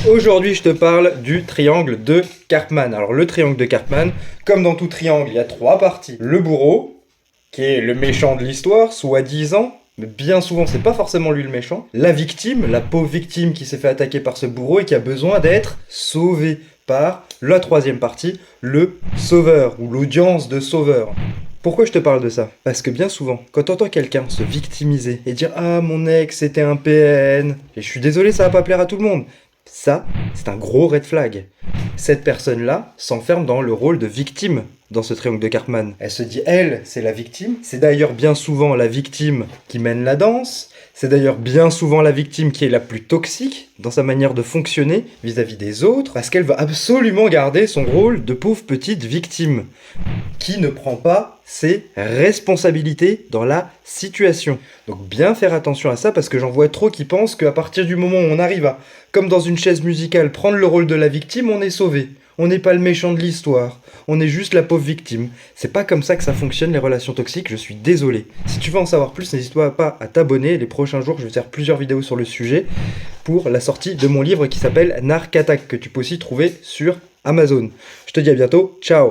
Aujourd'hui, je te parle du triangle de Karpman. Alors, le triangle de Karpman, comme dans tout triangle, il y a trois parties. Le bourreau, qui est le méchant de l'histoire, soi-disant, mais bien souvent, c'est pas forcément lui le méchant. La victime, la pauvre victime qui s'est fait attaquer par ce bourreau et qui a besoin d'être sauvée par la troisième partie, le sauveur, ou l'audience de sauveur. Pourquoi je te parle de ça? Parce que bien souvent, quand t'entends quelqu'un se victimiser et dire «Ah, mon ex, c'était un PN», et je suis désolé, ça va pas plaire à tout le monde, ça, c'est un gros red flag. Cette personne-là s'enferme dans le rôle de victime dans ce triangle de Karpman. Elle se dit, elle, c'est la victime. C'est d'ailleurs bien souvent la victime qui mène la danse. C'est d'ailleurs bien souvent la victime qui est la plus toxique dans sa manière de fonctionner vis-à-vis des autres, parce qu'elle veut absolument garder son rôle de pauvre petite victime, qui ne prend pas ses responsabilités dans la situation. Donc bien faire attention à ça, parce que j'en vois trop qui pensent qu'à partir du moment où on arrive à, comme dans une chaise musicale, prendre le rôle de la victime, on est sauvé. On n'est pas le méchant de l'histoire, on est juste la pauvre victime. C'est pas comme ça que ça fonctionne les relations toxiques, je suis désolé. Si tu veux en savoir plus, n'hésite pas à t'abonner. Les prochains jours, je vais faire plusieurs vidéos sur le sujet pour la sortie de mon livre qui s'appelle Narc Attack, que tu peux aussi trouver sur Amazon. Je te dis à bientôt, ciao!